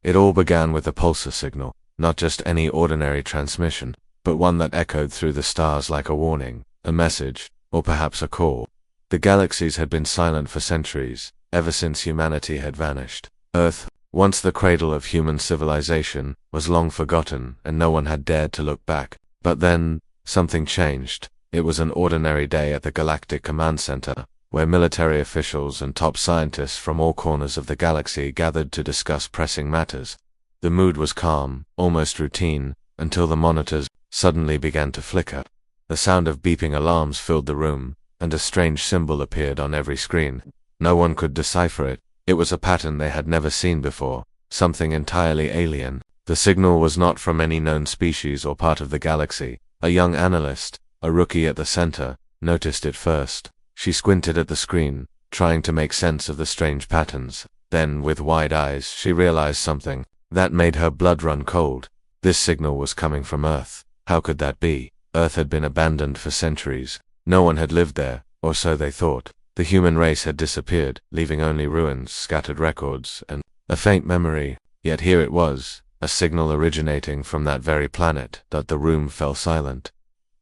It all began with a pulsar signal, not just any ordinary transmission, but one that echoed through the stars like a warning, a message, or perhaps a call. The galaxies had been silent for centuries, ever since humanity had vanished. Earth, once the cradle of human civilization, was long forgotten, and no one had dared to look back. But then, something changed. It was an ordinary day at the Galactic Command Center, where military officials and top scientists from all corners of the galaxy gathered to discuss pressing matters. The mood was calm, almost routine, until the monitors suddenly began to flicker. The sound of beeping alarms filled the room, and a strange symbol appeared on every screen. No one could decipher it. It was a pattern they had never seen before, something entirely alien. The signal was not from any known species or part of the galaxy. A young analyst, a rookie at the center, noticed it first. She squinted at the screen, trying to make sense of the strange patterns. Then, with wide eyes, she realized something that made her blood run cold. This signal was coming from Earth. How could that be? Earth had been abandoned for centuries. No one had lived there, or so they thought. The human race had disappeared, leaving only ruins, scattered records, and a faint memory. Yet here it was, a signal originating from that very planet. The room fell silent.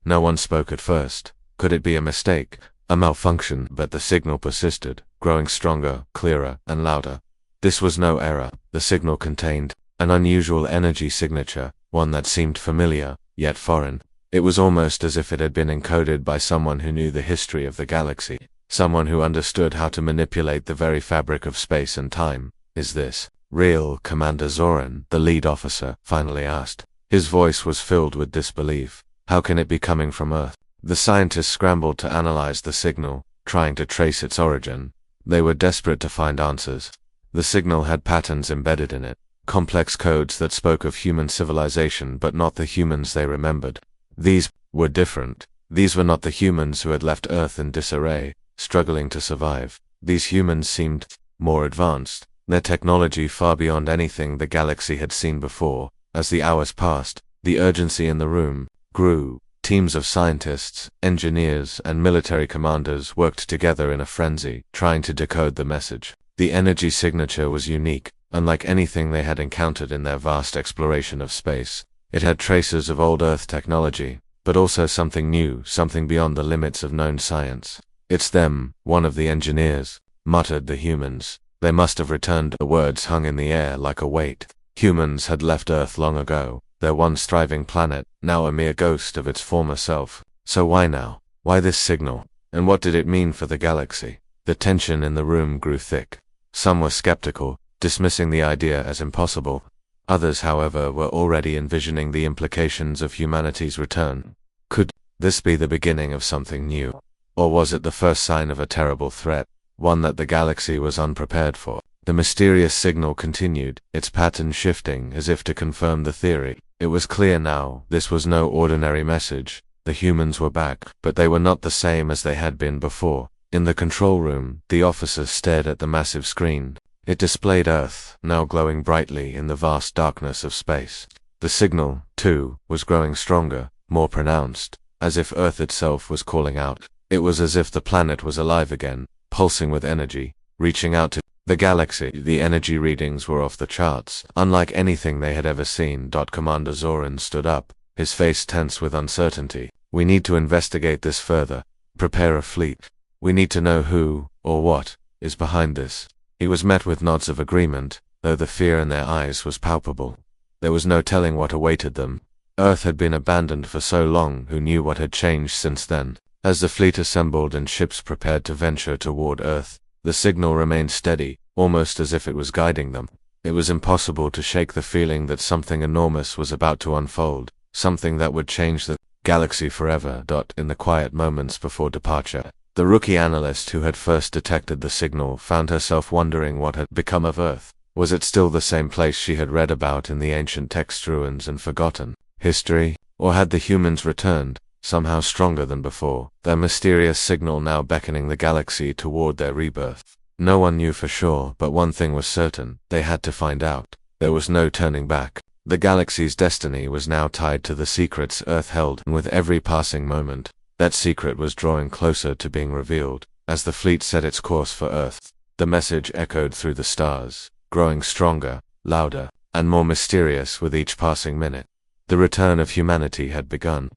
No one spoke at first. Could it be a mistake, a malfunction? But the signal persisted, growing stronger, clearer, and louder. This was no error. The signal contained an unusual energy signature, one that seemed familiar, yet foreign. It was almost as if it had been encoded by someone who knew the history of the galaxy, someone who understood how to manipulate the very fabric of space and time. Is this real, Commander Zoran? The lead officer finally asked. His voice was filled with disbelief. How can it be coming from Earth? The scientists scrambled to analyze the signal, trying to trace its origin. They were desperate to find answers. The signal had patterns embedded in it, complex codes that spoke of human civilization but not the humans they remembered. These were different. These were not the humans who had left Earth in disarray, struggling to survive. These humans seemed more advanced, their technology far beyond anything the galaxy had seen before. As the hours passed, the urgency in the room grew. Teams of scientists, engineers, and military commanders worked together in a frenzy, trying to decode the message. The energy signature was unique, unlike anything they had encountered in their vast exploration of space. It had traces of old Earth technology, but also something new, something beyond the limits of known science. It's them, one of the engineers, muttered the humans. They must have returned. The words hung in the air like a weight. Humans had left Earth long ago, their once thriving planet, now a mere ghost of its former self. So why now? Why this signal? And what did it mean for the galaxy? The tension in the room grew thick. Some were skeptical, dismissing the idea as impossible. Others, however, were already envisioning the implications of humanity's return. Could this be the beginning of something new? Or was it the first sign of a terrible threat, one that the galaxy was unprepared for? The mysterious signal continued, its pattern shifting as if to confirm the theory. It was clear now, this was no ordinary message. The humans were back, but they were not the same as they had been before. In the control room, the officers stared at the massive screen. It displayed Earth, now glowing brightly in the vast darkness of space. The signal, too, was growing stronger, more pronounced, as if Earth itself was calling out. It was as if the planet was alive again, pulsing with energy, reaching out to the galaxy. The energy readings were off the charts, unlike anything they had ever seen. Commander Zoran stood up, his face tense with uncertainty. We need to investigate this further. Prepare a fleet. We need to know who, or what, is behind this. He was met with nods of agreement, though the fear in their eyes was palpable. There was no telling what awaited them. Earth had been abandoned for so long. Who knew what had changed since then? As the fleet assembled and ships prepared to venture toward Earth, the signal remained steady, almost as if it was guiding them. It was impossible to shake the feeling that something enormous was about to unfold, something that would change the galaxy forever. In the quiet moments before departure, the rookie analyst who had first detected the signal found herself wondering what had become of Earth. Was it still the same place she had read about in the ancient text ruins and forgotten history? Or had the humans returned, somehow stronger than before, their mysterious signal now beckoning the galaxy toward their rebirth? No one knew for sure, but one thing was certain: they had to find out. There was no turning back. The galaxy's destiny was now tied to the secrets Earth held, and with every passing moment, that secret was drawing closer to being revealed. As the fleet set its course for Earth, the message echoed through the stars, growing stronger, louder. and more mysterious with each passing minute. The return of humanity had begun,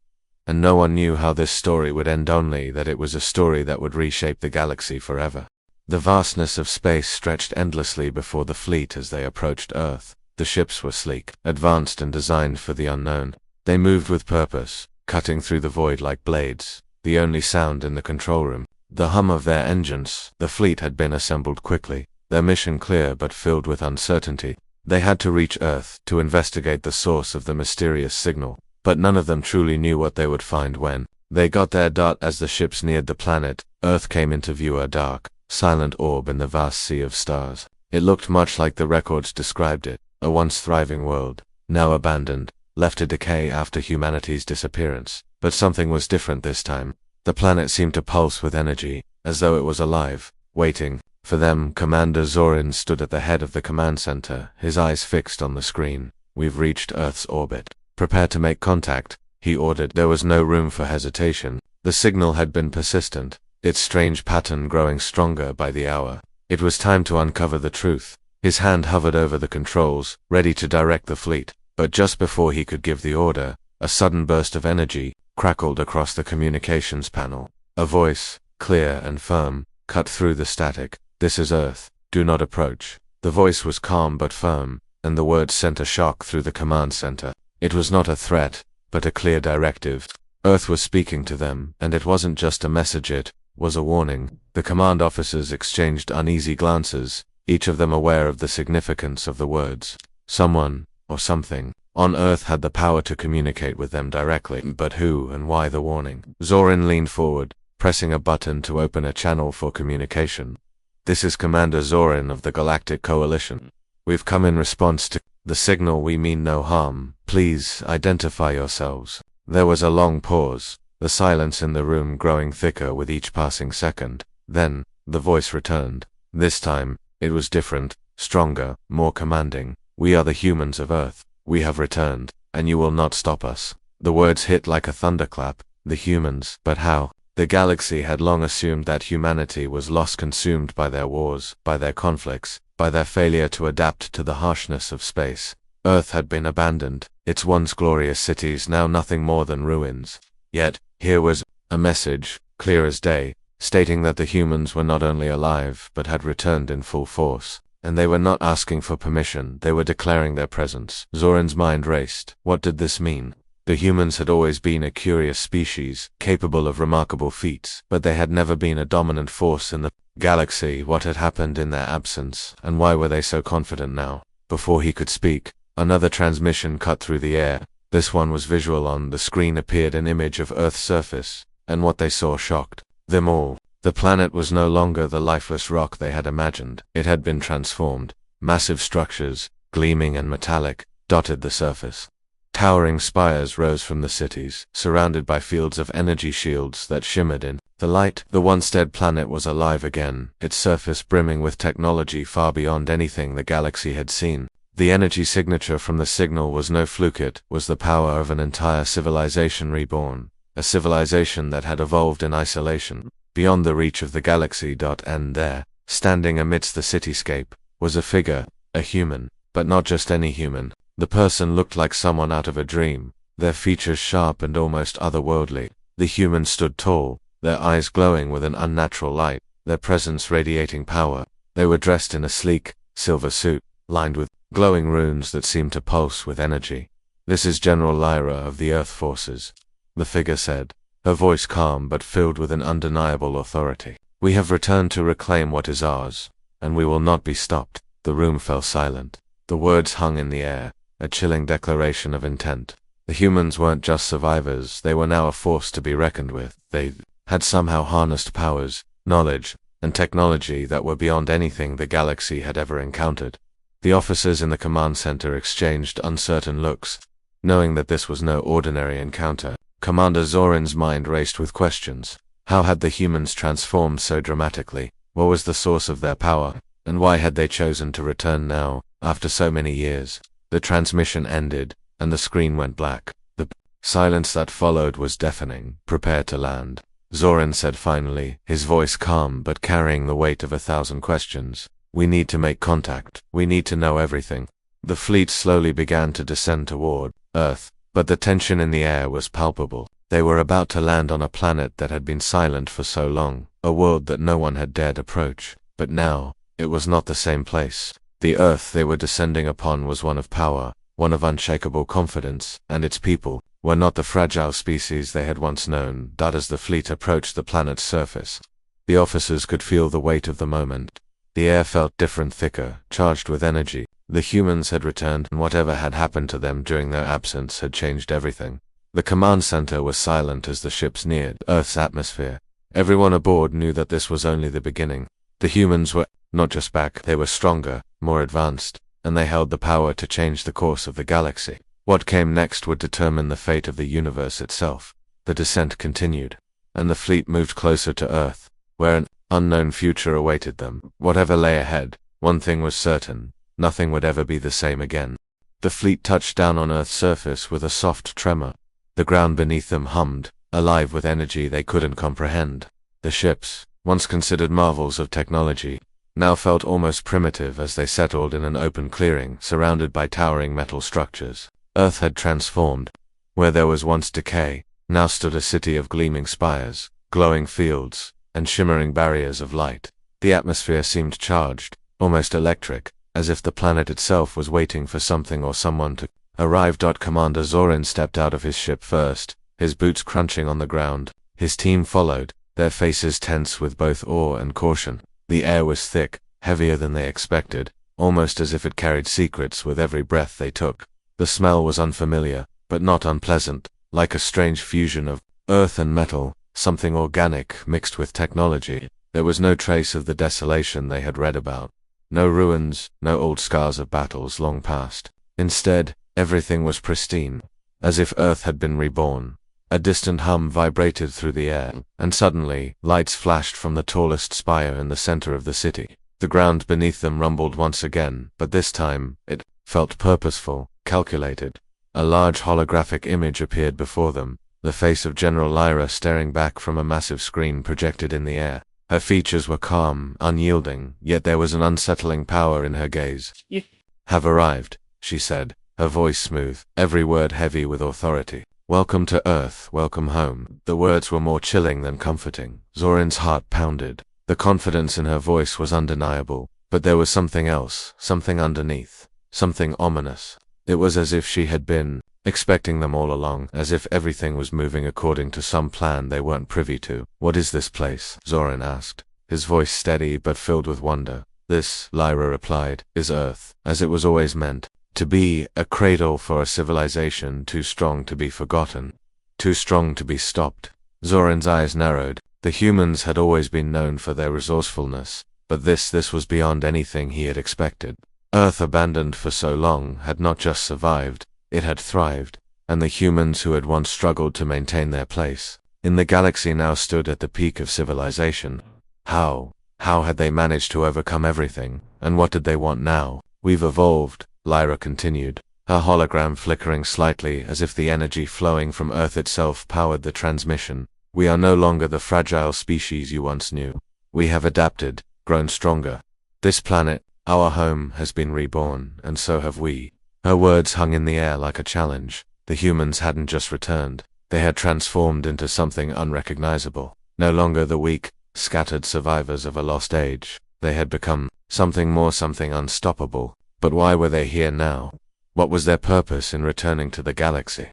and no one knew how this story would end, only that it was a story that would reshape the galaxy forever. The vastness of space stretched endlessly before the fleet as they approached Earth. The ships were sleek, advanced and designed for the unknown. They moved with purpose, cutting through the void like blades, the only sound in the control room the hum of their engines. The fleet had been assembled quickly, their mission clear but filled with uncertainty. They had to reach Earth to investigate the source of the mysterious signal, but none of them truly knew what they would find when they got there. As the ships neared the planet, Earth came into view, a dark, silent orb in the vast sea of stars. It looked much like the records described it, a once thriving world, now abandoned, left to decay after humanity's disappearance. But something was different this time. The planet seemed to pulse with energy, as though it was alive, waiting for them. Commander Zorin stood at the head of the command center, his eyes fixed on the screen. "We've reached Earth's orbit. Prepare to make contact," he ordered. There was no room for hesitation. The signal had been persistent, its strange pattern growing stronger by the hour. It was time to uncover the truth. His hand hovered over the controls, ready to direct the fleet, but just before he could give the order, a sudden burst of energy crackled across the communications panel. A voice, clear and firm, cut through the static. "This is Earth. Do not approach." The voice was calm but firm, and the words sent a shock through the command center. It was not a threat, but a clear directive. Earth was speaking to them, and it wasn't just a message, it was a warning. The command officers exchanged uneasy glances, each of them aware of the significance of the words. Someone, or something, on Earth had the power to communicate with them directly. But who and why the warning? Zorin leaned forward, pressing a button to open a channel for communication. "This is Commander Zorin of the Galactic Coalition. We've come in response to the signal. We mean no harm. Please identify yourselves." There was a long pause, the silence in the room growing thicker with each passing second. Then, the voice returned. This time, it was different, stronger, more commanding. "We are the humans of Earth. We have returned, and you will not stop us." The words hit like a thunderclap. The humans. But how? The galaxy had long assumed that humanity was lost, consumed by their wars, by their conflicts, by their failure to adapt to the harshness of space. Earth had been abandoned, its once glorious cities now nothing more than ruins. Yet, here was a message, clear as day, stating that the humans were not only alive but had returned in full force. And they were not asking for permission, they were declaring their presence. Zorin's mind raced. What did this mean? The humans had always been a curious species, capable of remarkable feats, but they had never been a dominant force in the galaxy. What had happened in their absence, and why were they so confident now? Before he could speak, another transmission cut through the air. This one was visual. On the screen appeared an image of Earth's surface, and what they saw shocked them all. The planet was no longer the lifeless rock they had imagined. It had been transformed. Massive structures, gleaming and metallic, dotted the surface. Towering spires rose from the cities, surrounded by fields of energy shields that shimmered in the light. The once dead planet was alive again, its surface brimming with technology far beyond anything the galaxy had seen. The energy signature from the signal was no fluke, it was the power of an entire civilization reborn, a civilization that had evolved in isolation, beyond the reach of the galaxy. And there, standing amidst the cityscape, was a figure, a human, but not just any human. The person looked like someone out of a dream, their features sharp and almost otherworldly. The human stood tall, their eyes glowing with an unnatural light, their presence radiating power. They were dressed in a sleek, silver suit, lined with glowing runes that seemed to pulse with energy. "This is General Lyra of the Earth Forces," the figure said, her voice calm but filled with an undeniable authority. "We have returned to reclaim what is ours, and we will not be stopped." The room fell silent. The words hung in the air, a chilling declaration of intent. The humans weren't just survivors, they were now a force to be reckoned with. They had somehow harnessed powers, knowledge, and technology that were beyond anything the galaxy had ever encountered. The officers in the command center exchanged uncertain looks, knowing that this was no ordinary encounter. Commander Zorin's mind raced with questions. How had the humans transformed so dramatically? What was the source of their power? And why had they chosen to return now, after so many years? The transmission ended, and the screen went black. The silence that followed was deafening. "Prepare to land," Zorin said finally, his voice calm but carrying the weight of 1,000 questions. "We need to make contact. We need to know everything." The fleet slowly began to descend toward Earth, but the tension in the air was palpable. They were about to land on a planet that had been silent for so long, a world that no one had dared approach. But now, it was not the same place. The Earth they were descending upon was one of power, one of unshakable confidence, and its people were not the fragile species they had once known. As the fleet approached the planet's surface, the officers could feel the weight of the moment. The air felt different, thicker, charged with energy. The humans had returned, and whatever had happened to them during their absence had changed everything. The command center was silent as the ships neared Earth's atmosphere. Everyone aboard knew that this was only the beginning. The humans were not just back, they were stronger, more advanced, and they held the power to change the course of the galaxy. What came next would determine the fate of the universe itself. The descent continued, and the fleet moved closer to Earth, where an unknown future awaited them. Whatever lay ahead, one thing was certain: nothing would ever be the same again. The fleet touched down on Earth's surface with a soft tremor. The ground beneath them hummed, alive with energy they couldn't comprehend. The ships, once considered marvels of technology, now felt almost primitive as they settled in an open clearing surrounded by towering metal structures. Earth had transformed. Where there was once decay, now stood a city of gleaming spires, glowing fields, and shimmering barriers of light. The atmosphere seemed charged, almost electric, as if the planet itself was waiting for something or someone to arrive. Commander Zorin stepped out of his ship first, his boots crunching on the ground. His team followed, their faces tense with both awe and caution. The air was thick, heavier than they expected, almost as if it carried secrets with every breath they took. The smell was unfamiliar, but not unpleasant, like a strange fusion of earth and metal, something organic mixed with technology. There was no trace of the desolation they had read about. No ruins, no old scars of battles long past. Instead, everything was pristine, as if Earth had been reborn. A distant hum vibrated through the air, and suddenly, lights flashed from the tallest spire in the center of the city. The ground beneath them rumbled once again, but this time, it felt purposeful, calculated. A large holographic image appeared before them, the face of General Lyra staring back from a massive screen projected in the air. Her features were calm, unyielding, yet there was an unsettling power in her gaze. You "Have arrived," she said, her voice smooth, every word heavy with authority. "Welcome to Earth, welcome home." The words were more chilling than comforting. Zorin's heart pounded. The confidence in her voice was undeniable, but there was something else, something underneath, something ominous. It was as if she had been expecting them all along, as if everything was moving according to some plan they weren't privy to. "What is this place?" Zorin asked, his voice steady but filled with wonder. "This," Lyra replied, "is Earth, as it was always meant to be, a cradle for a civilization too strong to be forgotten, too strong to be stopped." Zorin's eyes narrowed. The humans had always been known for their resourcefulness, but this was beyond anything he had expected. Earth, abandoned for so long, had not just survived, it had thrived, and the humans who had once struggled to maintain their place in the galaxy now stood at the peak of civilization. How had they managed to overcome everything, and what did they want now? "We've evolved," Lyra continued, her hologram flickering slightly as if the energy flowing from Earth itself powered the transmission. "We are no longer the fragile species you once knew. We have adapted, grown stronger. This planet, our home, has been reborn, and so have we." Her words hung in the air like a challenge. The humans hadn't just returned, they had transformed into something unrecognizable. No longer the weak, scattered survivors of a lost age. They had become something more, something unstoppable. But why were they here now? What was their purpose in returning to the galaxy?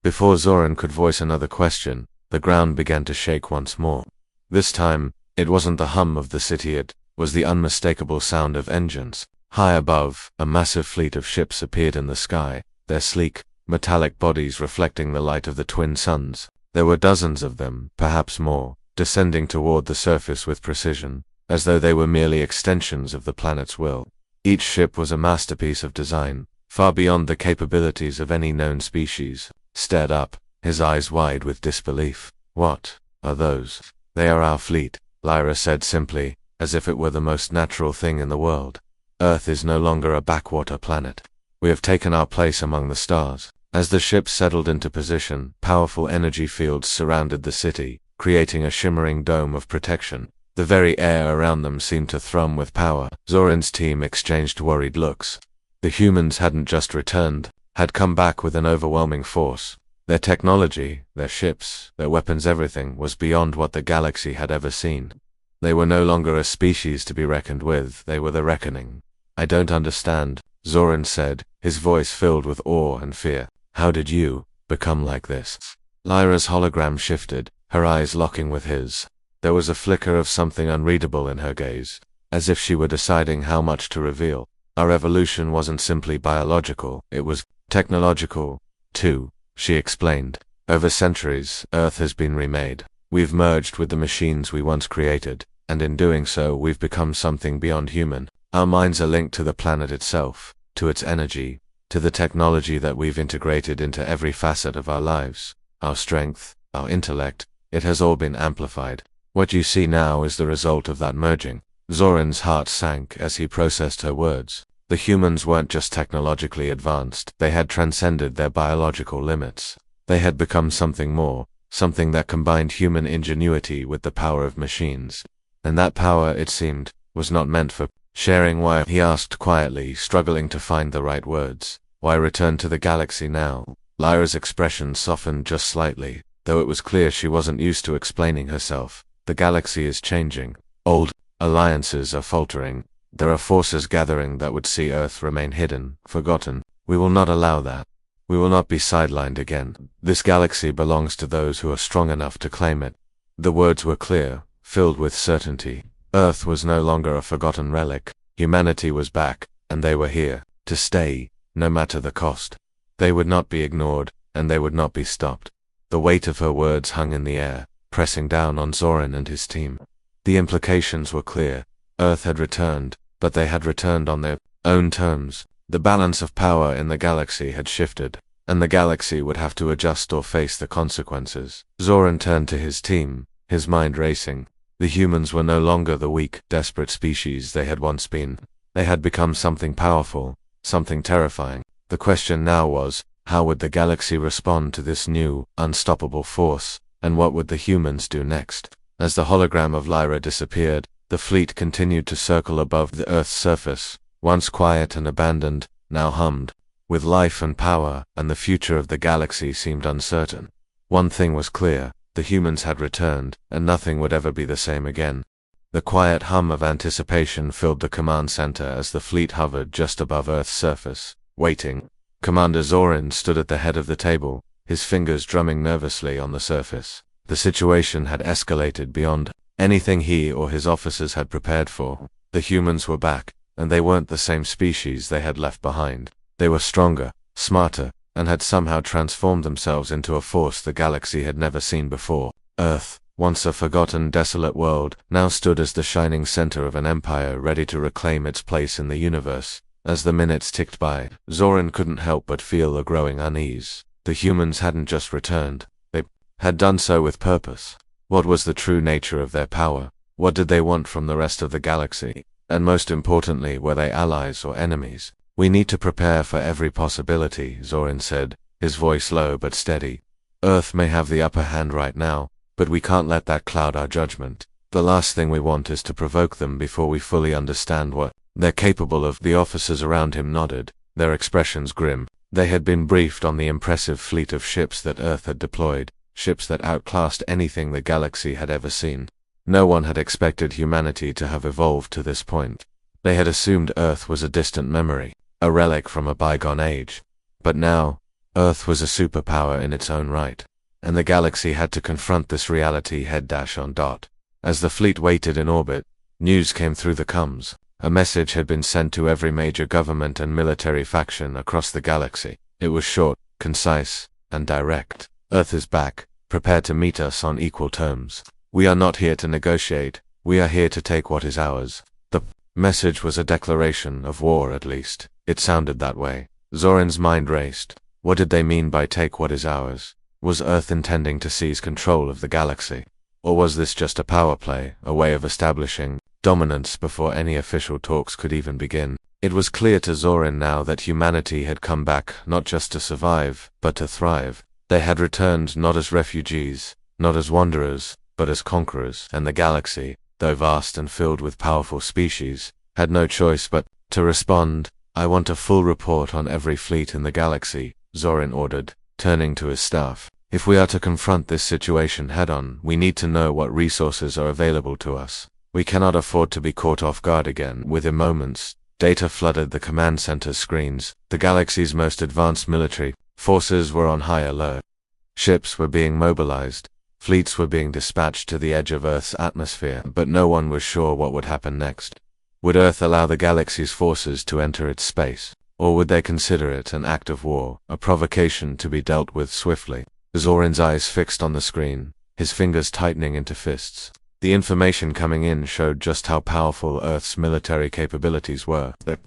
Before Zorin could voice another question, the ground began to shake once more. This time, it wasn't the hum of the city, it was the unmistakable sound of engines. High above, a massive fleet of ships appeared in the sky, their sleek, metallic bodies reflecting the light of the twin suns. There were dozens of them, perhaps more, descending toward the surface with precision, as though they were merely extensions of the planet's will. Each ship was a masterpiece of design, far beyond the capabilities of any known species. Stared up, his eyes wide with disbelief. "What are those?" "They are our fleet," Lyra said simply, as if it were the most natural thing in the world. "Earth is no longer a backwater planet. We have taken our place among the stars." As the ships settled into position, powerful energy fields surrounded the city, creating a shimmering dome of protection. The very air around them seemed to thrum with power. Zorin's team exchanged worried looks. The humans hadn't just returned, had come back with an overwhelming force. Their technology, their ships, their weapons, everything was beyond what the galaxy had ever seen. They were no longer a species to be reckoned with, they were the reckoning. I don't understand, Zoran said, his voice filled with awe and fear. How did you become like this? Lyra's hologram shifted, her eyes locking with his. There was a flicker of something unreadable in her gaze, as if she were deciding how much to reveal. Our evolution wasn't simply biological, it was technological, too, she explained. Over centuries, Earth has been remade. We've merged with the machines we once created, and in doing so we've become something beyond human. Our minds are linked to the planet itself, to its energy, to the technology that we've integrated into every facet of our lives. Our strength, our intellect, it has all been amplified. What you see now is the result of that merging. Zoran's heart sank as he processed her words. The humans weren't just technologically advanced, they had transcended their biological limits. They had become something more, something that combined human ingenuity with the power of machines. And that power, it seemed, was not meant for sharing. Why? He asked quietly, struggling to find the right words. Why return to the galaxy now? Lyra's expression softened just slightly, though it was clear she wasn't used to explaining herself. The galaxy is changing. Old alliances are faltering. There are forces gathering that would see Earth remain hidden, forgotten. We will not allow that. We will not be sidelined again. This galaxy belongs to those who are strong enough to claim it. The words were clear, filled with certainty. Earth was no longer a forgotten relic. Humanity was back, and they were here, to stay, no matter the cost. They would not be ignored, and they would not be stopped. The weight of her words hung in the air, pressing down on Zoran and his team. The implications were clear. Earth had returned, but they had returned on their own terms. The balance of power in the galaxy had shifted, and the galaxy would have to adjust or face the consequences. Zoran turned to his team, his mind racing. The humans were no longer the weak, desperate species they had once been. They had become something powerful, something terrifying. The question now was, how would the galaxy respond to this new, unstoppable force, and what would the humans do next? As the hologram of Lyra disappeared, the fleet continued to circle above the Earth's surface. Once quiet and abandoned, now hummed with life and power, and the future of the galaxy seemed uncertain. One thing was clear, the humans had returned, and nothing would ever be the same again. The quiet hum of anticipation filled the command center as the fleet hovered just above Earth's surface, waiting. Commander Zoran stood at the head of the table, his fingers drumming nervously on the surface. The situation had escalated beyond anything he or his officers had prepared for. The humans were back, and they weren't the same species they had left behind. They were stronger, smarter, and had somehow transformed themselves into a force the galaxy had never seen before. Earth, once a forgotten, desolate world, now stood as the shining center of an empire ready to reclaim its place in the universe. As the minutes ticked by, Zoran couldn't help but feel a growing unease. The humans hadn't just returned, they had done so with purpose. What was the true nature of their power? What did they want from the rest of the galaxy? And most importantly, were they allies or enemies? We need to prepare for every possibility, Zoran said, his voice low but steady. Earth may have the upper hand right now, but we can't let that cloud our judgment. The last thing we want is to provoke them before we fully understand what they're capable of. The officers around him nodded, their expressions grim. They had been briefed on the impressive fleet of ships that Earth had deployed, ships that outclassed anything the galaxy had ever seen. No one had expected humanity to have evolved to this point. They had assumed Earth was a distant memory, a relic from a bygone age. But now, Earth was a superpower in its own right, and the galaxy had to confront this reality head-on. As the fleet waited in orbit, news came through the comms. A message had been sent to every major government and military faction across the galaxy. It was short, concise, and direct. Earth is back, prepare to meet us on equal terms. We are not here to negotiate, we are here to take what is ours. The message was a declaration of war, at least. It sounded that way. Zoran's mind raced. What did they mean by take what is ours? Was Earth intending to seize control of the galaxy? Or was this just a power play, a way of establishing dominance before any official talks could even begin? It was clear to Zoran now that humanity had come back not just to survive, but to thrive. They had returned not as refugees, not as wanderers, but as conquerors, and the galaxy, though vast and filled with powerful species, had no choice but to respond. I want a full report on every fleet in the galaxy, Zorin ordered, turning to his staff. If we are to confront this situation head-on, we need to know what resources are available to us. We cannot afford to be caught off guard again. Within moments, data flooded the command center's screens. The galaxy's most advanced military forces were on high alert. Ships were being mobilized. Fleets were being dispatched to the edge of Earth's atmosphere, but no one was sure what would happen next. Would Earth allow the galaxy's forces to enter its space, or would they consider it an act of war, a provocation to be dealt with swiftly? Zorin's eyes fixed on the screen, his fingers tightening into fists. The information coming in showed just how powerful Earth's military capabilities were. The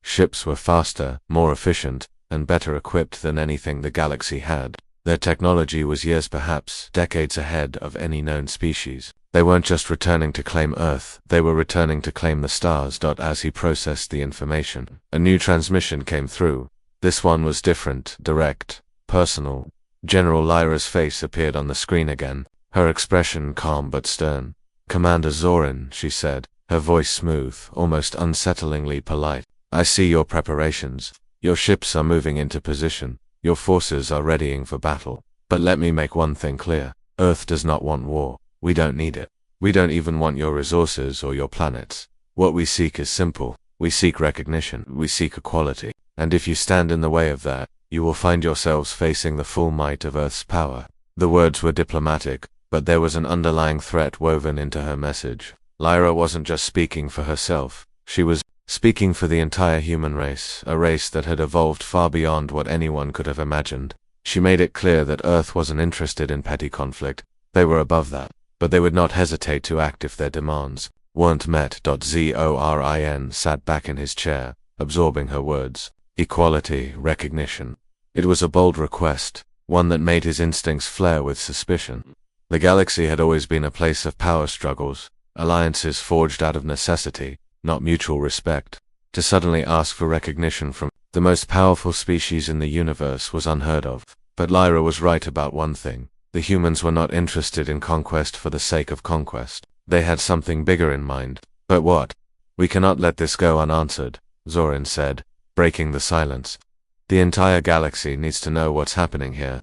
ships were faster, more efficient, and better equipped than anything the galaxy had. Their technology was years, perhaps decades ahead of any known species. They weren't just returning to claim Earth, they were returning to claim the stars. As he processed the information, a new transmission came through. This one was different, direct, personal. General Lyra's face appeared on the screen again, her expression calm but stern. "Commander Zorin," she said, her voice smooth, almost unsettlingly polite. "I see your preparations. Your ships are moving into position. Your forces are readying for battle. But let me make one thing clear. Earth does not want war. We don't need it. We don't even want your resources or your planets. What we seek is simple. We seek recognition. We seek equality. And if you stand in the way of that, you will find yourselves facing the full might of Earth's power." The words were diplomatic, but there was an underlying threat woven into her message. Lyra wasn't just speaking for herself. She was speaking for the entire human race, a race that had evolved far beyond what anyone could have imagined. She made it clear that Earth wasn't interested in petty conflict. They were above that, but they would not hesitate to act if their demands weren't met. Zorin sat back in his chair, absorbing her words. Equality, recognition. It was a bold request, one that made his instincts flare with suspicion. The galaxy had always been a place of power struggles, alliances forged out of necessity, not mutual respect. To suddenly ask for recognition from the most powerful species in the universe was unheard of. But Lyra was right about one thing. The humans were not interested in conquest for the sake of conquest. They had something bigger in mind. But what? "We cannot let this go unanswered," Zorin said, breaking the silence. "The entire galaxy needs to know what's happening here.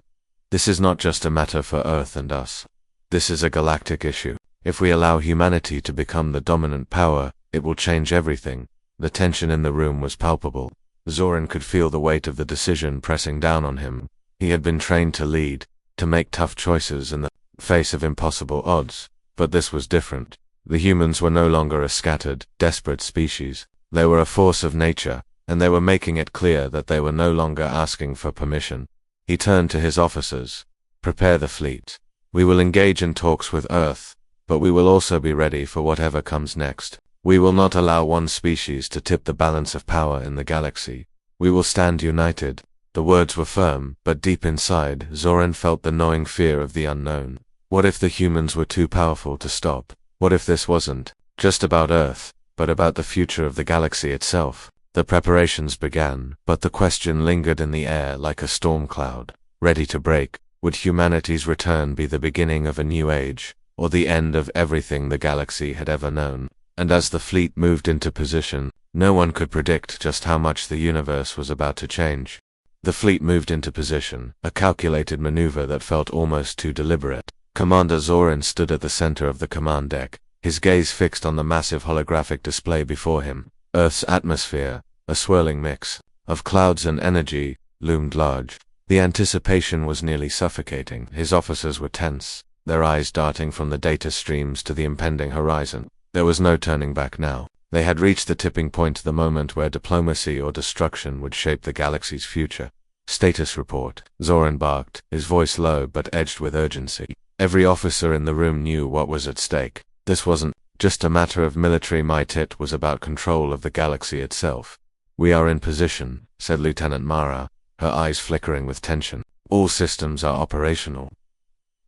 This is not just a matter for Earth and us. This is a galactic issue. If we allow humanity to become the dominant power, it will change everything." The tension in the room was palpable. Zorin could feel the weight of the decision pressing down on him. He had been trained to lead, to make tough choices in the face of impossible odds. But this was different. The humans were no longer a scattered, desperate species. They were a force of nature, and they were making it clear that they were no longer asking for permission. He turned to his officers. "Prepare the fleet. We will engage in talks with Earth, but we will also be ready for whatever comes next. We will not allow one species to tip the balance of power in the galaxy. We will stand united." The words were firm, but deep inside, Zorin felt the gnawing fear of the unknown. What if the humans were too powerful to stop? What if this wasn't just about Earth, but about the future of the galaxy itself? The preparations began, but the question lingered in the air like a storm cloud, ready to break. Would humanity's return be the beginning of a new age, or the end of everything the galaxy had ever known? And as the fleet moved into position, no one could predict just how much the universe was about to change. The fleet moved into position, a calculated maneuver that felt almost too deliberate. Commander Zorin stood at the center of the command deck, his gaze fixed on the massive holographic display before him. Earth's atmosphere, a swirling mix of clouds and energy, loomed large. The anticipation was nearly suffocating. His officers were tense, their eyes darting from the data streams to the impending horizon. There was no turning back now. They had reached the tipping point, the moment where diplomacy or destruction would shape the galaxy's future. "Status report," Zorin barked, his voice low but edged with urgency. Every officer in the room knew what was at stake. This wasn't just a matter of military might, it was about control of the galaxy itself. "We are in position," said Lieutenant Mara, her eyes flickering with tension. "All systems are operational.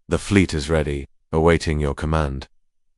The fleet is ready, awaiting your command."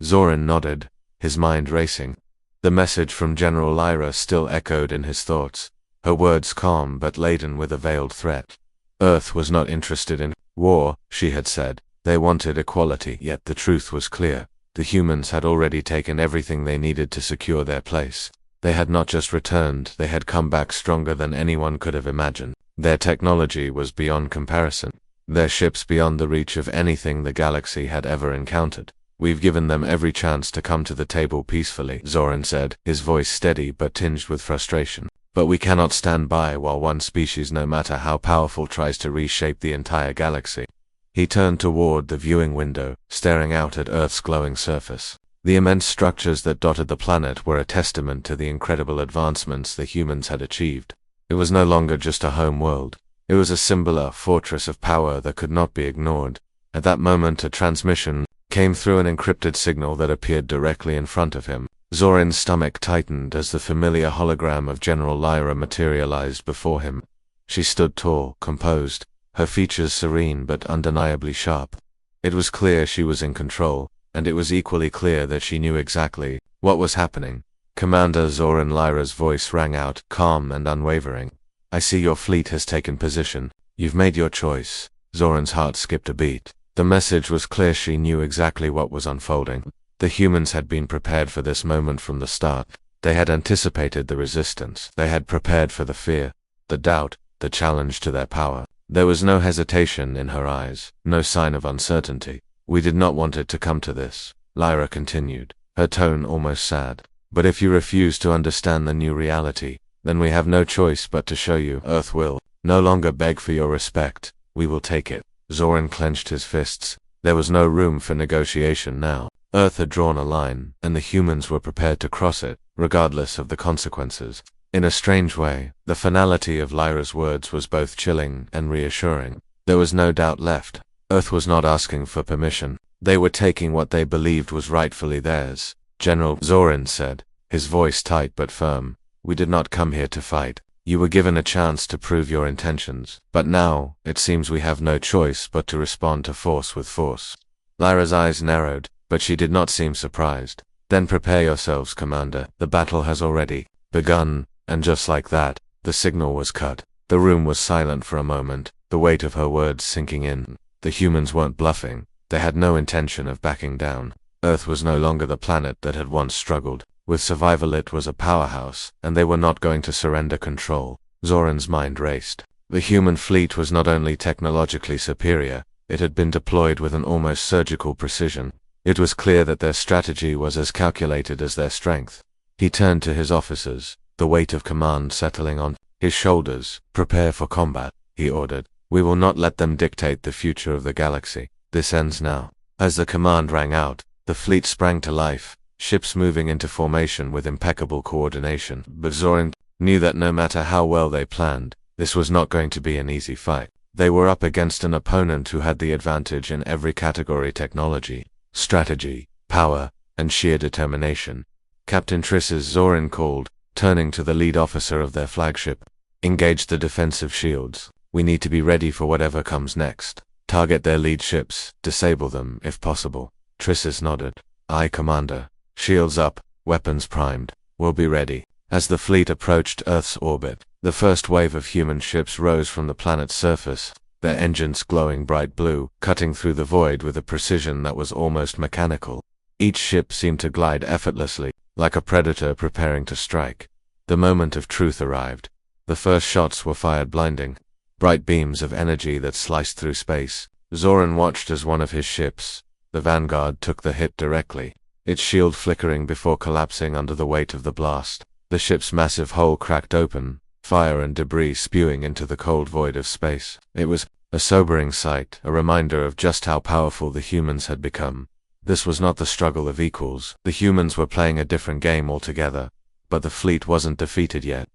Zorin nodded, his mind racing. The message from General Lyra still echoed in his thoughts, her words calm but laden with a veiled threat. Earth was not interested in war, she had said. They wanted equality, yet the truth was clear. The humans had already taken everything they needed to secure their place. They had not just returned, they had come back stronger than anyone could have imagined. Their technology was beyond comparison. Their ships beyond the reach of anything the galaxy had ever encountered. "We've given them every chance to come to the table peacefully," Zoran said, his voice steady but tinged with frustration. "But we cannot stand by while one species, no matter how powerful, tries to reshape the entire galaxy." He turned toward the viewing window, staring out at Earth's glowing surface. The immense structures that dotted the planet were a testament to the incredible advancements the humans had achieved. It was no longer just a home world. It was a symbol, a fortress of power that could not be ignored. At that moment, a transmission came through, an encrypted signal that appeared directly in front of him. Zoran's stomach tightened as the familiar hologram of General Lyra materialized before him. She stood tall, composed, her features serene but undeniably sharp. It was clear she was in control, and it was equally clear that she knew exactly what was happening. Commander Zoran, Lyra's voice rang out, calm and unwavering. "I see your fleet has taken position. You've made your choice." Zoran's heart skipped a beat. The message was clear. She knew exactly what was unfolding. The humans had been prepared for this moment from the start. They had anticipated the resistance. They had prepared for the fear, the doubt, the challenge to their power. There was no hesitation in her eyes, no sign of uncertainty. "We did not want it to come to this," Lyra continued, her tone almost sad. "But if you refuse to understand the new reality, then we have no choice but to show you. Earth will no longer beg for your respect. We will take it." Zoran clenched his fists. There was no room for negotiation now. Earth had drawn a line, and the humans were prepared to cross it, regardless of the consequences. In a strange way, the finality of Lyra's words was both chilling and reassuring. There was no doubt left. Earth was not asking for permission. They were taking what they believed was rightfully theirs. "General," Zoran said, his voice tight but firm, "we did not come here to fight. You were given a chance to prove your intentions, but now, it seems we have no choice but to respond to force with force." Lyra's eyes narrowed, but she did not seem surprised. "Then prepare yourselves, Commander. The battle has already begun." And just like that, the signal was cut. The room was silent for a moment, the weight of her words sinking in. The humans weren't bluffing. They had no intention of backing down. Earth was no longer the planet that had once struggled with survival. It was a powerhouse, and they were not going to surrender control. Zoran's mind raced. The human fleet was not only technologically superior, it had been deployed with an almost surgical precision. It was clear that their strategy was as calculated as their strength. He turned to his officers, the weight of command settling on his shoulders. "Prepare for combat," he ordered. "We will not let them dictate the future of the galaxy. This ends now." As the command rang out, the fleet sprang to life, ships moving into formation with impeccable coordination. But Zoran knew that no matter how well they planned, this was not going to be an easy fight. They were up against an opponent who had the advantage in every category: technology, strategy, power, and sheer determination. "Captain Trisses," Zoran called, turning to the lead officer of their flagship. "Engage the defensive shields. We need to be ready for whatever comes next. Target their lead ships, disable them if possible." Trisses nodded. "Aye, Commander. Shields up, weapons primed. We'll be ready." As the fleet approached Earth's orbit, the first wave of human ships rose from the planet's surface, their engines glowing bright blue, cutting through the void with a precision that was almost mechanical. Each ship seemed to glide effortlessly, like a predator preparing to strike. The moment of truth arrived. The first shots were fired, blinding, bright beams of energy that sliced through space. Zoran watched as one of his ships, the Vanguard, took the hit directly, its shield flickering before collapsing under the weight of the blast. The ship's massive hull cracked open, fire and debris spewing into the cold void of space. It was a sobering sight, a reminder of just how powerful the humans had become. This was not the struggle of equals. The humans were playing a different game altogether, but the fleet wasn't defeated yet.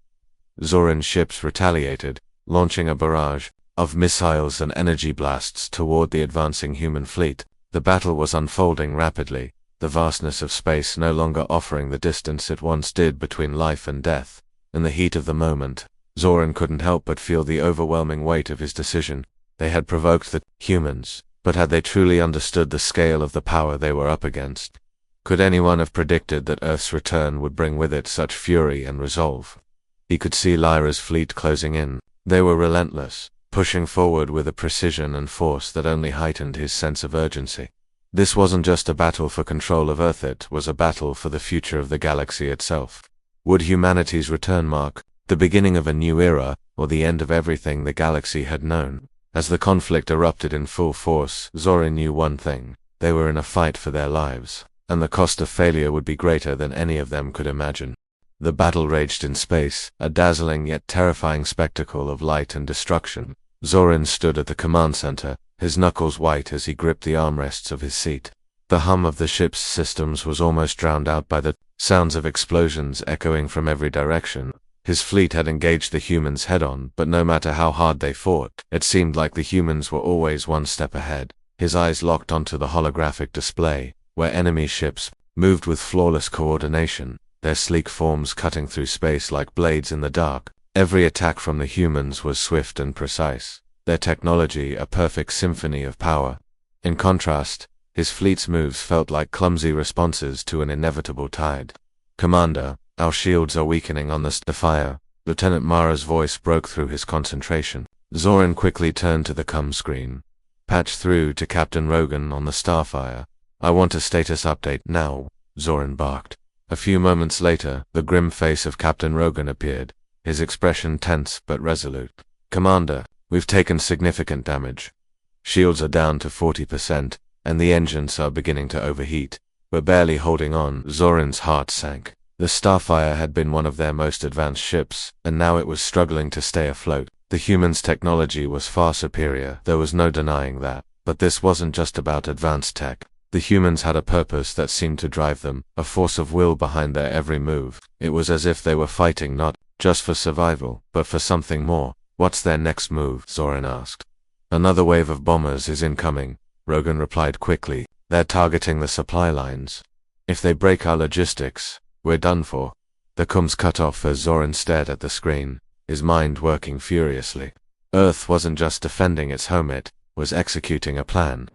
Zoran's ships retaliated, launching a barrage of missiles and energy blasts toward the advancing human fleet. The battle was unfolding rapidly, the vastness of space no longer offering the distance it once did between life and death. In the heat of the moment, Zoran couldn't help but feel the overwhelming weight of his decision. They had provoked the humans, but had they truly understood the scale of the power they were up against? Could anyone have predicted that Earth's return would bring with it such fury and resolve? He could see Lyra's fleet closing in. They were relentless, pushing forward with a precision and force that only heightened his sense of urgency. This wasn't just a battle for control of Earth, it was a battle for the future of the galaxy itself. Would humanity's return mark the beginning of a new era, or the end of everything the galaxy had known? As the conflict erupted in full force, Zorin knew one thing: they were in a fight for their lives, and the cost of failure would be greater than any of them could imagine. The battle raged in space, a dazzling yet terrifying spectacle of light and destruction. Zorin stood at the command center, his knuckles white as he gripped the armrests of his seat. The hum of the ship's systems was almost drowned out by the sounds of explosions echoing from every direction. His fleet had engaged the humans head-on, but no matter how hard they fought, it seemed like the humans were always one step ahead. His eyes locked onto the holographic display, where enemy ships moved with flawless coordination, their sleek forms cutting through space like blades in the dark. Every attack from the humans was swift and precise, their technology a perfect symphony of power. In contrast, his fleet's moves felt like clumsy responses to an inevitable tide. "Commander, our shields are weakening on the Starfire." Lieutenant Mara's voice broke through his concentration. Zorin quickly turned to the comm screen. "Patch through to Captain Rogan on the Starfire. I want a status update now," Zorin barked. A few moments later, the grim face of Captain Rogan appeared, his expression tense but resolute. "Commander, we've taken significant damage. Shields are down to 40%, and the engines are beginning to overheat. We're barely holding on." Zorin's heart sank. The Starfire had been one of their most advanced ships, and now it was struggling to stay afloat. The humans' technology was far superior, there was no denying that. But this wasn't just about advanced tech. The humans had a purpose that seemed to drive them, a force of will behind their every move. It was as if they were fighting not just for survival, but for something more. "What's their next move?" Zorin asked. "Another wave of bombers is incoming," Rogan replied quickly. "They're targeting the supply lines. If they break our logistics, we're done for." The comms cut off as Zorin stared at the screen, his mind working furiously. Earth wasn't just defending its home, it was executing a plan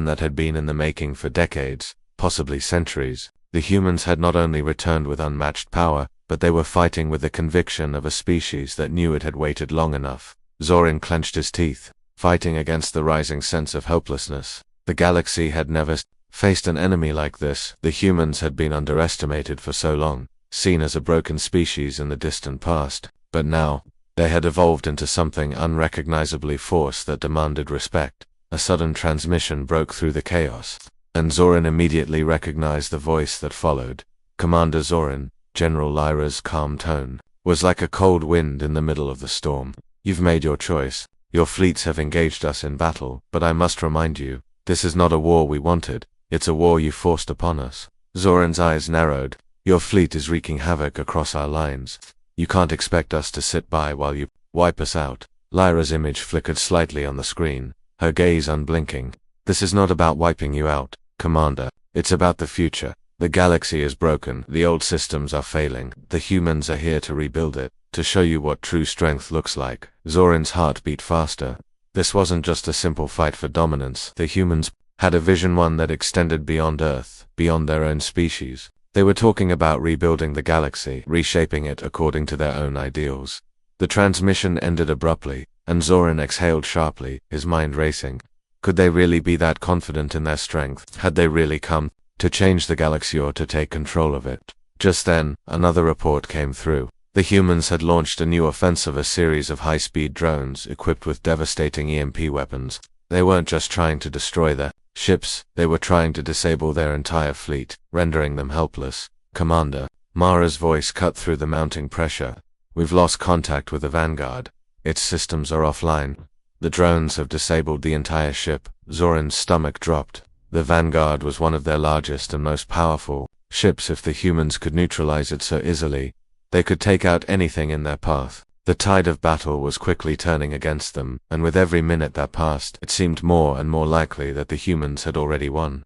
that had been in the making for decades, possibly centuries. The humans had not only returned with unmatched power, but they were fighting with the conviction of a species that knew it had waited long enough. Zorin clenched his teeth, fighting against the rising sense of helplessness. The galaxy had never faced an enemy like this. The humans had been underestimated for so long, seen as a broken species in the distant past. But now, they had evolved into something unrecognizably fierce that demanded respect. A sudden transmission broke through the chaos, and Zorin immediately recognized the voice that followed. "Commander Zorin," General Lyra's calm tone was like a cold wind in the middle of the storm. "You've made your choice. Your fleets have engaged us in battle, but I must remind you, this is not a war we wanted. It's a war you forced upon us." Zorin's eyes narrowed. "Your fleet is wreaking havoc across our lines. You can't expect us to sit by while you wipe us out." Lyra's image flickered slightly on the screen, her gaze unblinking. "This is not about wiping you out, Commander. It's about the future. The galaxy is broken, the old systems are failing. The humans are here to rebuild it, to show you what true strength looks like." Zorin's heart beat faster. This wasn't just a simple fight for dominance. The humans had a vision, one that extended beyond Earth, beyond their own species. They were talking about rebuilding the galaxy, reshaping it according to their own ideals. The transmission ended abruptly, and Zorin exhaled sharply, his mind racing. Could they really be that confident in their strength? Had they really come to change the galaxy or to take control of it? Just then, another report came through. The humans had launched a new offensive, a series of high-speed drones equipped with devastating EMP weapons. They weren't just trying to destroy their ships, they were trying to disable their entire fleet, rendering them helpless. "Commander," Mara's voice cut through the mounting pressure. "We've lost contact with the Vanguard. Its systems are offline. The drones have disabled the entire ship." Zorin's stomach dropped. The Vanguard was one of their largest and most powerful ships. If the humans could neutralize it so easily, they could take out anything in their path. The tide of battle was quickly turning against them, and with every minute that passed, it seemed more and more likely that the humans had already won.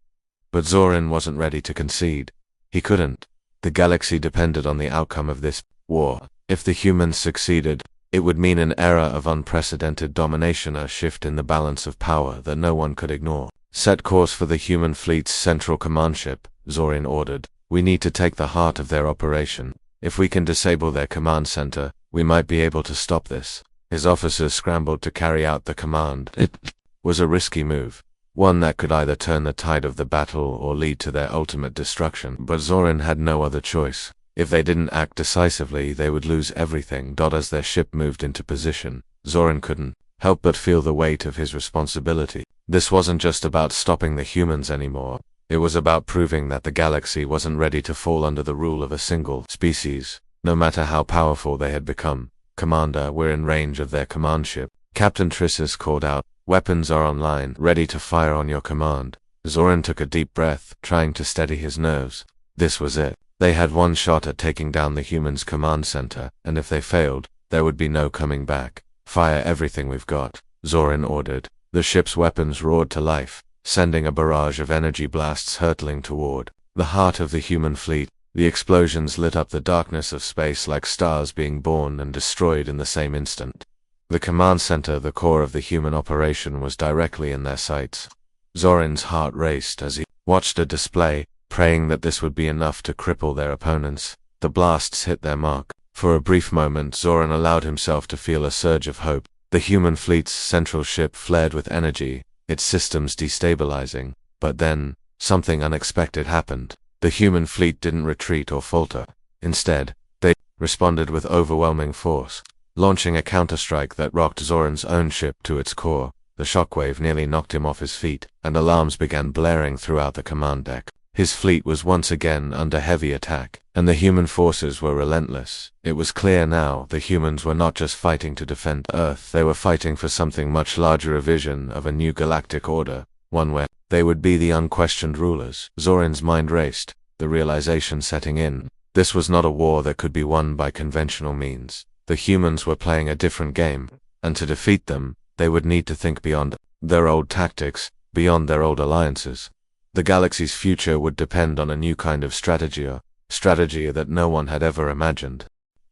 But Zorin wasn't ready to concede. He couldn't. The galaxy depended on the outcome of this war. If the humans succeeded, it would mean an era of unprecedented domination, a shift in the balance of power that no one could ignore. "Set course for the human fleet's central command ship," Zorin ordered. "We need to take the heart of their operation. If we can disable their command center, we might be able to stop this." His officers scrambled to carry out the command. It was a risky move, one that could either turn the tide of the battle or lead to their ultimate destruction. But Zorin had no other choice. If they didn't act decisively, they would lose everything. As their ship moved into position, Zoran couldn't help but feel the weight of his responsibility. This wasn't just about stopping the humans anymore. It was about proving that the galaxy wasn't ready to fall under the rule of a single species, no matter how powerful they had become. "Commander, we're in range of their command ship," Captain Trissis called out. "Weapons are online, ready to fire on your command." Zoran took a deep breath, trying to steady his nerves. This was it. They had one shot at taking down the humans' command center, and if they failed, there would be no coming back. "Fire everything we've got," Zoran ordered. The ship's weapons roared to life, sending a barrage of energy blasts hurtling toward the heart of the human fleet. The explosions lit up the darkness of space like stars being born and destroyed in the same instant. The command center, the core of the human operation, was directly in their sights. Zoran's heart raced as he watched a display, praying that this would be enough to cripple their opponents. The blasts hit their mark. For a brief moment, Zoran allowed himself to feel a surge of hope. The human fleet's central ship flared with energy, its systems destabilizing. But then, something unexpected happened. The human fleet didn't retreat or falter. Instead, they responded with overwhelming force, launching a counterstrike that rocked Zoran's own ship to its core. The shockwave nearly knocked him off his feet, and alarms began blaring throughout the command deck. His fleet was once again under heavy attack, and the human forces were relentless. It was clear now the humans were not just fighting to defend Earth, they were fighting for something much larger, a vision of a new galactic order, one where they would be the unquestioned rulers. Zoran's mind raced, the realization setting in. This was not a war that could be won by conventional means. The humans were playing a different game, and to defeat them, they would need to think beyond their old tactics, beyond their old alliances. The galaxy's future would depend on a new kind of strategy, a strategy that no one had ever imagined.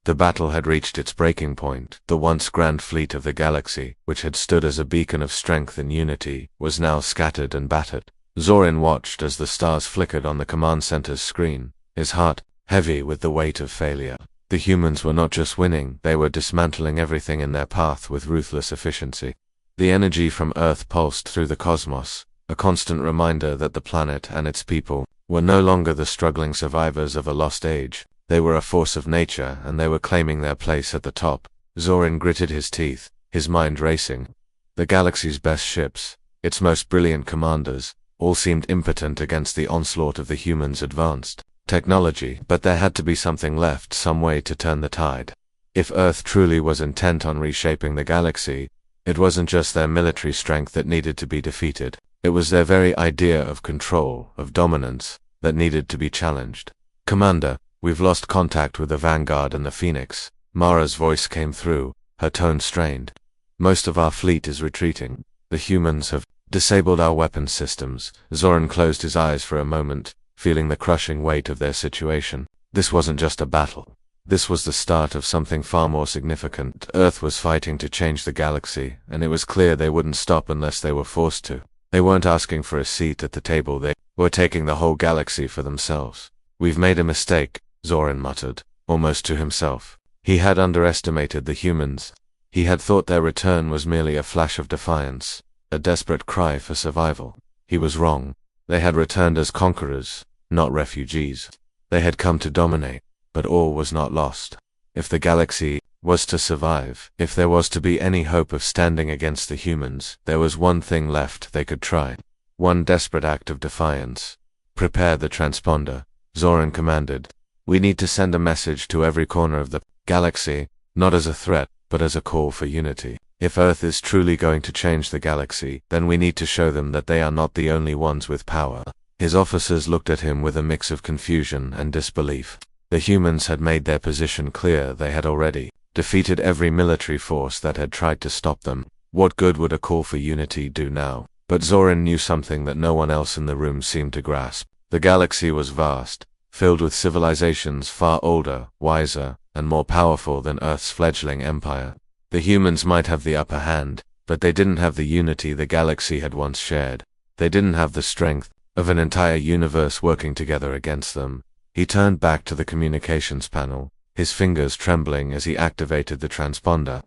The battle had reached its breaking point. The once grand fleet of the galaxy, which had stood as a beacon of strength and unity, was now scattered and battered. Zoran watched as the stars flickered on the command center's screen, his heart heavy with the weight of failure. The humans were not just winning, they were dismantling everything in their path with ruthless efficiency. The energy from Earth pulsed through the cosmos, a constant reminder that the planet and its people were no longer the struggling survivors of a lost age. They were a force of nature, and they were claiming their place at the top. Zoran gritted his teeth, his mind racing. The galaxy's best ships, its most brilliant commanders, all seemed impotent against the onslaught of the humans' advanced technology. But there had to be something left, some way to turn the tide. If Earth truly was intent on reshaping the galaxy, it wasn't just their military strength that needed to be defeated. It was their very idea of control, of dominance, that needed to be challenged. "Commander, we've lost contact with the Vanguard and the Phoenix." Mara's voice came through, her tone strained. "Most of our fleet is retreating. The humans have disabled our weapons systems." Zoran closed his eyes for a moment, feeling the crushing weight of their situation. This wasn't just a battle. This was the start of something far more significant. Earth was fighting to change the galaxy, and it was clear they wouldn't stop unless they were forced to. They weren't asking for a seat at the table, they were taking the whole galaxy for themselves. "We've made a mistake," Zoran muttered, almost to himself. He had underestimated the humans. He had thought their return was merely a flash of defiance, a desperate cry for survival. He was wrong. They had returned as conquerors, not refugees. They had come to dominate, but all was not lost. If the galaxy was to survive, if there was to be any hope of standing against the humans, there was one thing left they could try. One desperate act of defiance. "Prepare the transponder," Zoran commanded. "We need to send a message to every corner of the galaxy, not as a threat, but as a call for unity. If Earth is truly going to change the galaxy, then we need to show them that they are not the only ones with power." His officers looked at him with a mix of confusion and disbelief. The humans had made their position clear. They had already defeated every military force that had tried to stop them. What good would a call for unity do now? But Zoran knew something that no one else in the room seemed to grasp. The galaxy was vast, filled with civilizations far older, wiser, and more powerful than Earth's fledgling empire. The humans might have the upper hand, but they didn't have the unity the galaxy had once shared. They didn't have the strength of an entire universe working together against them. He turned back to the communications panel, his fingers trembling as he activated the transponder.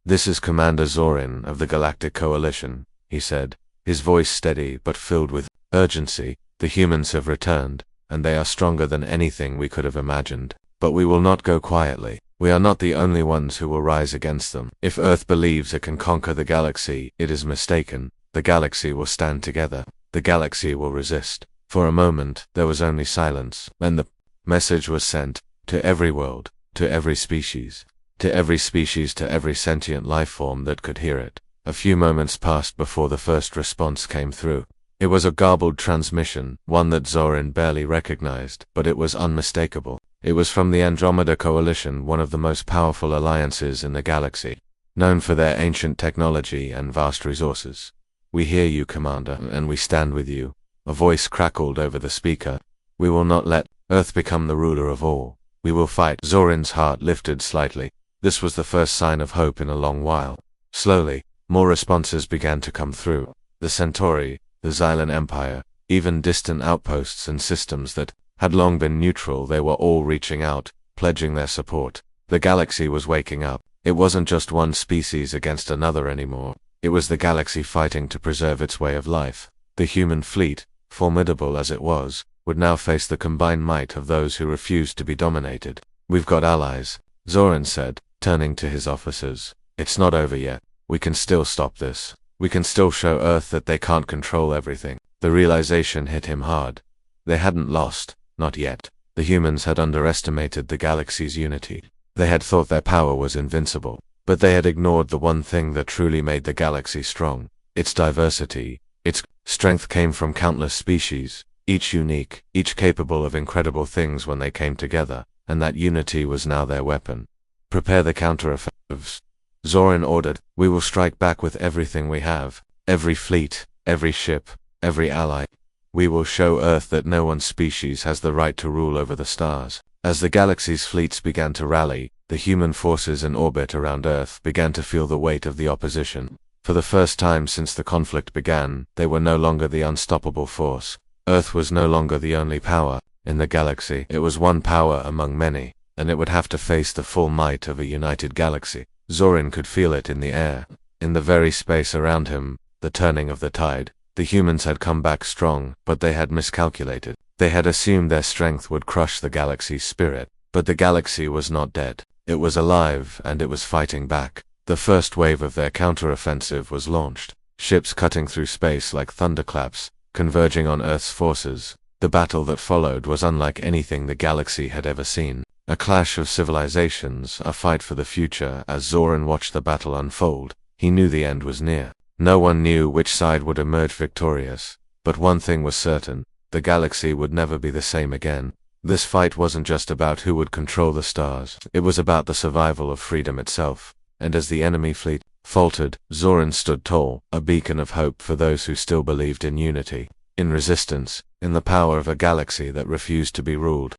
"This is Commander Zoran of the Galactic Coalition," he said, his voice steady but filled with urgency. "The humans have returned, and they are stronger than anything we could have imagined. But we will not go quietly. We are not the only ones who will rise against them. If Earth believes it can conquer the galaxy, it is mistaken. The galaxy will stand together. The galaxy will resist. For a moment, there was only silence. Then the message was sent to every world, to every species, to every sentient life form that could hear it. A few moments passed before the first response came through. It was a garbled transmission, one that Zorin barely recognized, but it was unmistakable. It was from the Andromeda Coalition, one of the most powerful alliances in the galaxy, known for their ancient technology and vast resources. "We hear you, Commander, and we stand with you." A voice crackled over the speaker. "We will not let Earth become the ruler of all. We will fight." Zorin's heart lifted slightly. This was the first sign of hope in a long while. Slowly, more responses began to come through. The Centauri, the Xylan Empire, even distant outposts and systems that had long been neutral, they were all reaching out, pledging their support. The galaxy was waking up. It wasn't just one species against another anymore. It was the galaxy fighting to preserve its way of life. The human fleet, formidable as it was, would now face the combined might of those who refused to be dominated. "We've got allies," Zorin said, turning to his officers. "It's not over yet. We can still stop this. We can still show Earth that they can't control everything." The realization hit him hard. They hadn't lost, not yet. The humans had underestimated the galaxy's unity. They had thought their power was invincible, but they had ignored the one thing that truly made the galaxy strong. Its diversity. Its strength came from countless species, each unique, each capable of incredible things when they came together, and that unity was now their weapon. "Prepare the counter-offensives," Zorin ordered. "We will strike back with everything we have. Every fleet, every ship, every ally. We will show Earth that no one species has the right to rule over the stars." As the galaxy's fleets began to rally, the human forces in orbit around Earth began to feel the weight of the opposition. For the first time since the conflict began, they were no longer the unstoppable force. Earth was no longer the only power in the galaxy. It was one power among many, and it would have to face the full might of a united galaxy. Zorin could feel it in the air, in the very space around him, the turning of the tide. The humans had come back strong, but they had miscalculated. They had assumed their strength would crush the galaxy's spirit. But the galaxy was not dead. It was alive, and it was fighting back. The first wave of their counteroffensive was launched. Ships cutting through space like thunderclaps, converging on Earth's forces. The battle that followed was unlike anything the galaxy had ever seen. A clash of civilizations, a fight for the future. As Zorin watched the battle unfold, he knew the end was near. No one knew which side would emerge victorious. But one thing was certain: the galaxy would never be the same again. This fight wasn't just about who would control the stars. It was about the survival of freedom itself. And as the enemy fleet faltered, Zorin stood tall, a beacon of hope for those who still believed in unity, in resistance, in the power of a galaxy that refused to be ruled.